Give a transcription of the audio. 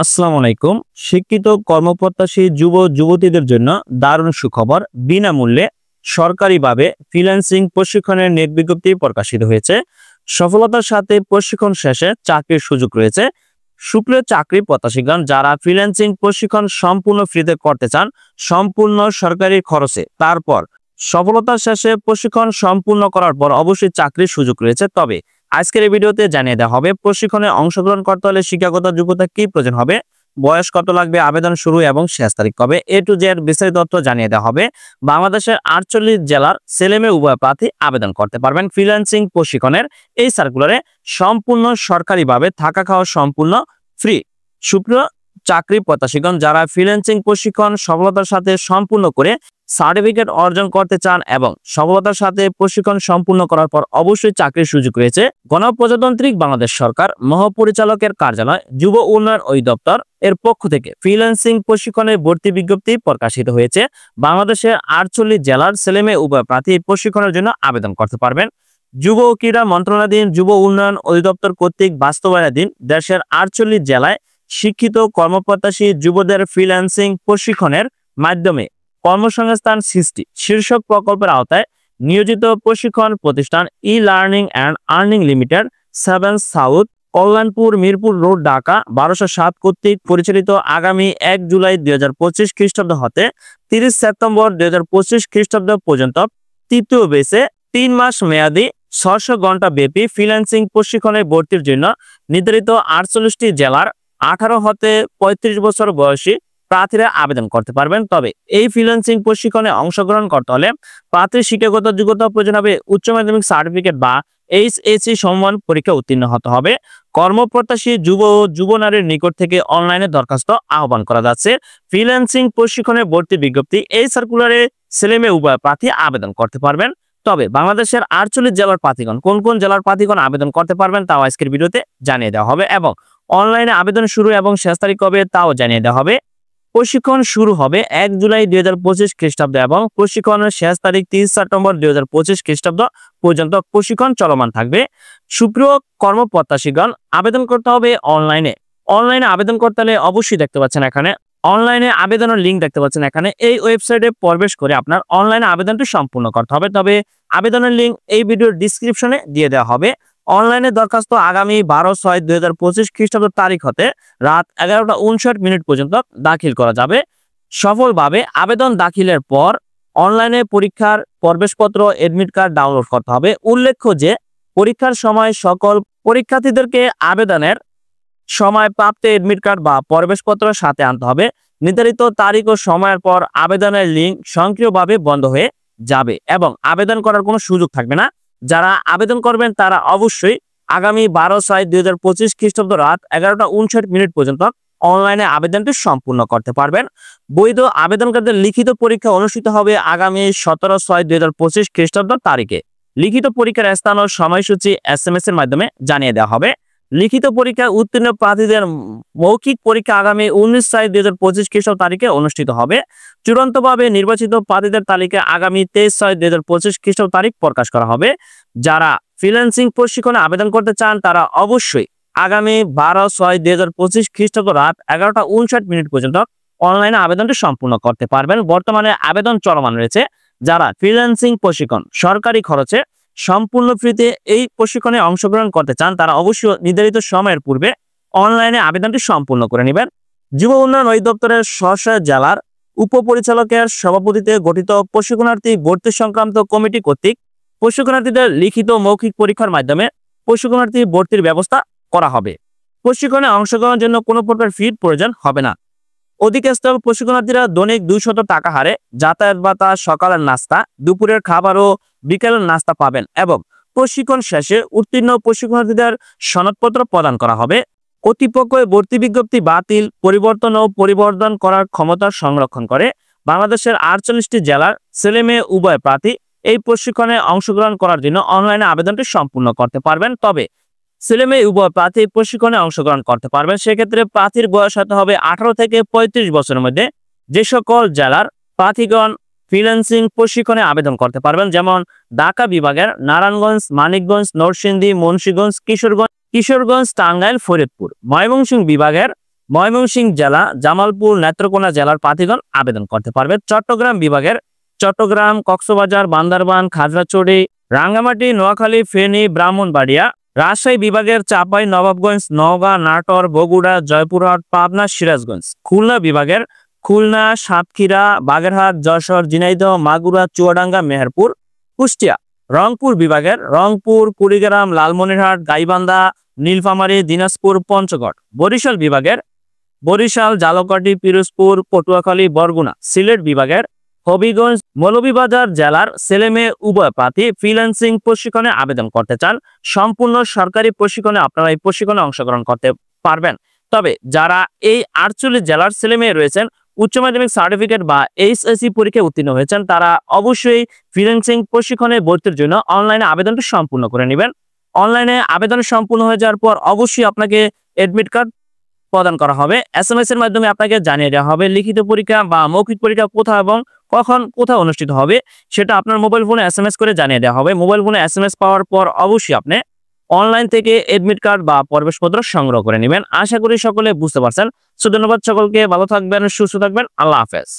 আসসালামু আলাইকুম। শিক্ষিত কর্মপ্রত্যাশী যুবতীদের জন্য দারুণ সুখবর। বিনামূল্যে সরকারিভাবে ফ্রিল্যান্সিং প্রশিক্ষণের নিয়োগ বিজ্ঞপ্তি প্রকাশিত হয়েছে। সফলতার সাথে প্রশিক্ষণ শেষে চাকরির সুযোগ রয়েছে। সুপ্রিয় চাকরি প্রত্যাশীগণ, যারা ফ্রিল্যান্সিং প্রশিক্ষণ সম্পূর্ণ ফ্রিতে করতে চান, সম্পূর্ণ সরকারি খরচে, তারপর সফলতার শেষে প্রশিক্ষণ সম্পূর্ণ করার পর অবশ্যই চাকরির সুযোগ রয়েছে। তবে আজকের এই ভিডিওতে জানিয়ে দেওয়া হবে প্রশিক্ষণে অংশগ্রহণ করতে হলে শিক্ষাগত যোগ্যতা কি প্রয়োজন হবে, বয়স কত লাগবে, আবেদন শুরু এবং শেষ তারিখ কবে, এ টু জেড বিস্তারিত তথ্য জানিয়ে দেওয়া হবে। বাংলাদেশের 48 জেলার ছেলেমেয়ে উভয় প্রার্থী আবেদন করতে পারবেন ফ্রিল্যান্সিং প্রশিক্ষণের এই সার্কুলারে। সম্পূর্ণ সরকারিভাবে থাকা খাওয়া সম্পূর্ণ ফ্রি। সুপ্রিয় চাকরি প্রত্যাশীগণ, যারা ফ্রিল্যান্সিং প্রশিক্ষণ সফলতার সাথে সম্পূর্ণ করে সার্টিফিকেট অর্জন করতে চান এবং সফলতার সাথে প্রশিক্ষণ সম্পূর্ণ করার পর অবশ্যই চাকরির সুযোগ রয়েছে, গণপ্রজাতান্ত্রিক বাংলাদেশ সরকার মহাপরিচালকের কার্যালয় যুব উন্নয়ন অধিদপ্তর এর পক্ষ থেকে ফ্রিল্যান্সিং প্রশিক্ষণের ভর্তি বিজ্ঞপ্তি প্রকাশিত হয়েছে। বাংলাদেশের 48 জেলার ছেলেমেয়ে উভয় প্রার্থী প্রশিক্ষণের জন্য আবেদন করতে পারবেন। যুব ও ক্রীড়া মন্ত্রণালয়াধীন যুব উন্নয়ন অধিদপ্তর কর্তৃক বাস্তবায়নাধীন দেশের 48 জেলায় শিক্ষিত কর্মপ্রত্যাশী যুবদের ফ্রিল্যান্সিং প্রশিক্ষণের মাধ্যমে কর্মসংস্থান সৃষ্টি শীর্ষক প্রকল্পের আওতায় নিয়োজিত প্রশিক্ষণ প্রতিষ্ঠান e learning and earning limited, 7 south, Kalyanpur, Mirpur road, Dhaka 1207 কর্তৃক পরিচালিত আগামী 1 জুলাই 2025 খ্রিস্টাব্দ হতে 30 সেপ্টেম্বর 2025 খ্রিস্টাব্দ পর্যন্ত তৃতীয় বেসে 3 মাস মেয়াদী 600 ঘন্টা ব্যাপী ফ্রিল্যান্সিং প্রশিক্ষণে ভর্তির জন্য নির্ধারিত 48টি জেলার 18 হতে 35 বছর বয়সী প্রার্থীরা আবেদন করতে পারবেন। তবে এই ফ্রিল্যান্সিং প্রশিক্ষণে অংশগ্রহণ করতে হলে প্রার্থীর শিক্ষাগত যোগ্যতা প্রয়োজন হবে উচ্চ মাধ্যমিক সার্টিফিকেট বা এইচএসসি সমমান পরীক্ষা উত্তীর্ণ হতে হবে। কর্মপ্রত্যাশী যুব ও যুব নারীর নিকট থেকে অনলাইনে দরখাস্ত আহ্বান করা যাচ্ছে। ফ্রিল্যান্সিং প্রশিক্ষণে ভর্তি বিজ্ঞপ্তি এই সার্কুলারে ছেলেমেয়ে উভয় প্রার্থী আবেদন করতে পারবেন। তবে বাংলাদেশের 48 জেলার প্রার্থীগণ কোন কোন জেলার প্রার্থীগণ আবেদন করতে পারবেন তাও আজকের ভিডিওতে জানিয়ে দেওয়া হবে এবং অনলাইনে আবেদন শুরু এবং শেষ তারিখ কবে তাও জানিয়ে দেওয়া হবে। প্রশিক্ষণ শুরু হবে 1 জুলাই 2025 খ্রিস্টাব্দ এবং প্রশিক্ষণের শেষ তারিখ 30 সেপ্টেম্বর 2025 খ্রিস্টাব্দ পর্যন্ত প্রশিক্ষণ চলমান থাকবে। সুপ্রিয় কর্মপ্রত্যাশীগণ, আবেদন করতে হবে অনলাইনে। আবেদন করতে হলে অবশ্যই দেখতে পাচ্ছেন এখানে অনলাইনে আবেদনের লিঙ্ক দেখতে পাচ্ছেন এখানে। এই ওয়েবসাইটে প্রবেশ করে আপনার অনলাইনে আবেদনটি সম্পূর্ণ করতে হবে। তবে আবেদনের লিঙ্ক এই ভিডিওর ডিসক্রিপশনে দিয়ে দেওয়া হবে। অনলাইনে দরখাস্ত আগামী 12/6/2025 খ্রিস্টাব্দ তারিখ হতে রাত 11:59 পর্যন্ত দাখিল করা যাবে। সফলভাবে আবেদন দাখিলের পর অনলাইনে পরীক্ষার প্রবেশপত্র এডমিট কার্ড ডাউনলোড করতে হবে। উল্লেখ্য যে পরীক্ষার সময় সকল পরীক্ষার্থীদেরকে আবেদনের সময় প্রাপ্ত এডমিট কার্ড বা প্রবেশপত্র সাথে আনতে হবে। নির্ধারিত তারিখ ও সময়ের পর আবেদনের লিঙ্ক স্বয়ংক্রিয়ভাবে বন্ধ হয়ে যাবে এবং আবেদন করার কোনো সুযোগ থাকবে না। যারা আবেদন করবেন তারা অবশ্যই আগামী 12/6/2025 খ্রিস্টাব্দ রাত 11:59 পর্যন্ত অনলাইনে আবেদনটি সম্পূর্ণ করতে পারবেন। বৈধ আবেদনকারীদের লিখিত পরীক্ষা অনুষ্ঠিত হবে আগামী 17/6/2025 খ্রিস্টাব্দ তারিখে। লিখিত পরীক্ষার স্থান ও সময়সূচি SMS এর মাধ্যমে জানিয়ে দেওয়া হবে। লিখিত পরীক্ষায় উত্তীর্ণ প্রার্থীদের মৌখিক পরীক্ষা আগামী 19/6/2025 খ্রিস্টাব্দ তারিখে অনুষ্ঠিত হবে। চূড়ান্তভাবে নির্বাচিত প্রার্থীদের তালিকা আগামী 23/6/2025 খ্রিস্টাব্দ তারিখ প্রকাশ করা হবে। যারা ফ্রিল্যান্সিং প্রশিক্ষণে আবেদন করতে চান তারা অবশ্যই আগামী 12/6/2025 খ্রিস্টাব্দ রাত 11:59 পর্যন্ত অনলাইনে আবেদনটি সম্পূর্ণ করতে পারবেন। বর্তমানে আবেদন চলমান রয়েছে। যারা ফ্রিল্যান্সিং প্রশিক্ষণ সরকারি খরচে সম্পূর্ণ ফ্রিতে এই প্রশিক্ষণে অংশগ্রহণ করতে চান তারা অবশ্যই নির্ধারিত সময়ের পূর্বে অনলাইনে আবেদনটি সম্পূর্ণ করে নেবেন। যুব উন্নয়ন অধিদপ্তরের স্ব জেলার উপপরিচালকের সভাপতিত্বে গঠিত প্রশিক্ষণার্থী ভর্তি সংক্রান্ত কমিটি কর্তৃক প্রশিক্ষণার্থীদের লিখিত মৌখিক পরীক্ষার মাধ্যমে প্রশিক্ষণার্থী ভর্তির ব্যবস্থা করা হবে। প্রশিক্ষণে অংশগ্রহণের জন্য কোনো প্রকার ফির প্রয়োজন হবে না। অধিকাংশ প্রশিক্ষণার্থীরা দৈনিক 200 টাকা হারে যাতায়াত ভাতা, সকালের নাস্তা, দুপুরের খাবার ও বিকেলের নাস্তা পাবেন এবং প্রশিক্ষণ শেষে উত্তীর্ণ প্রশিক্ষণার্থীদের সনদপত্র প্রদান করা হবে। কর্তৃপক্ষ ভর্তি বিজ্ঞপ্তি বাতিল, পরিবর্তন ও পরিবর্ধন করার ক্ষমতা সংরক্ষণ করে। বাংলাদেশের 48টি জেলার ছেলেমেয়ে উভয় প্রার্থী এই প্রশিক্ষণে অংশগ্রহণ করার জন্য অনলাইনে আবেদনটি সম্পূর্ণ করতে পারবেন। তবে ছেলেমেয়ে উভয় প্রার্থী প্রশিক্ষণে অংশগ্রহণ করতে পারবেন। সেক্ষেত্রে প্রার্থীর বয়স হতে হবে 18 থেকে 35 বছরের মধ্যে। যে সকল জেলার প্রার্থীগণ ফ্রিল্যান্সিং প্রশিক্ষণে আবেদন করতে পারবেন যেমন ঢাকা বিভাগের নারায়ণগঞ্জ, মানিকগঞ্জ, নরসিংদী, মুন্সিগঞ্জ, কিশোরগঞ্জ, টাঙ্গাইল, ফরিদপুর। ময়মনসিংহ বিভাগের ময়মনসিংহ জেলা, জামালপুর, নেত্রকোনা জেলার প্রার্থীগণ আবেদন করতে পারবে। চট্টগ্রাম বিভাগের চট্টগ্রাম, কক্সবাজার, বান্দরবান, খাগড়াছড়ি, রাঙ্গামাটি, নোয়াখালী, ফেনী, ব্রাহ্মণবাড়িয়া। রাজশাহী বিভাগের চাঁপাই নবাবগঞ্জ, নওগাঁ, নাটোর, বগুড়া, জয়পুরহাট, পাবনা, সিরাজগঞ্জ। খুলনা বিভাগের খুলনা, সাতক্ষীরা, বাগেরহাট, যশোর, ঝিনাইদহ, মাগুরা, চুয়াডাঙ্গা, মেহেরপুর, কুষ্টিয়া। রংপুর বিভাগের রংপুর, কুড়িগ্রাম, লালমনিরহাট, গাইবান্ধা, নীলফামারী, দিনাজপুর, পঞ্চগড়। বরিশাল বিভাগের বরিশাল, ঝালকাঠি, পিরোজপুর, পটুয়াখালী, বরগুনা। সিলেট বিভাগের হবিগঞ্জ, মৌলভীবাজার জেলার ছেলেমেয়ে উভয় প্রার্থী ফ্রিল্যান্সিং প্রশিক্ষণে আবেদন করতে চান। সম্পূর্ণ সরকারি প্রশিক্ষণে আপনারা এই প্রশিক্ষণে অংশগ্রহণ করতে পারবেন। তবে যারা এই 48 জেলার ছেলেমেয়ে রয়েছেন, উচ্চ মাধ্যমিক সার্টিফিকেট বা এইচএসসি পরীক্ষায় উত্তীর্ণ হয়েছেন, তারা অবশ্যই ফ্রিল্যান্সিং প্রশিক্ষণে ভর্তির জন্য অনলাইনে আবেদনটি সম্পূর্ণ করে নেবেন। অনলাইনে আবেদন সম্পূর্ণ হয়ে যাওয়ার পর অবশ্যই আপনাকে অ্যাডমিট কার্ড প্রদান করা হবে। এসএমএস এর মাধ্যমে আপনাকে জানিয়ে দেওয়া হবে লিখিত পরীক্ষা বা মৌখিক পরীক্ষা কোথায় এবং কখন কোথায় অনুষ্ঠিত হবে, সেটা আপনার মোবাইল ফোনে এসএমএস করে জানিয়ে দেওয়া হবে। মোবাইল ফোনে এসএমএস পাওয়ার পর অবশ্যই আপনি অনলাইন থেকে অ্যাডমিট কার্ড বা প্রবেশপত্র সংগ্রহ করে নেবেন। আশা করি সকলে বুঝতে পারছেন। ধন্যবাদ সকলকে, ভালো থাকবেন, সুস্থ থাকবেন, আল্লাহ হাফেজ।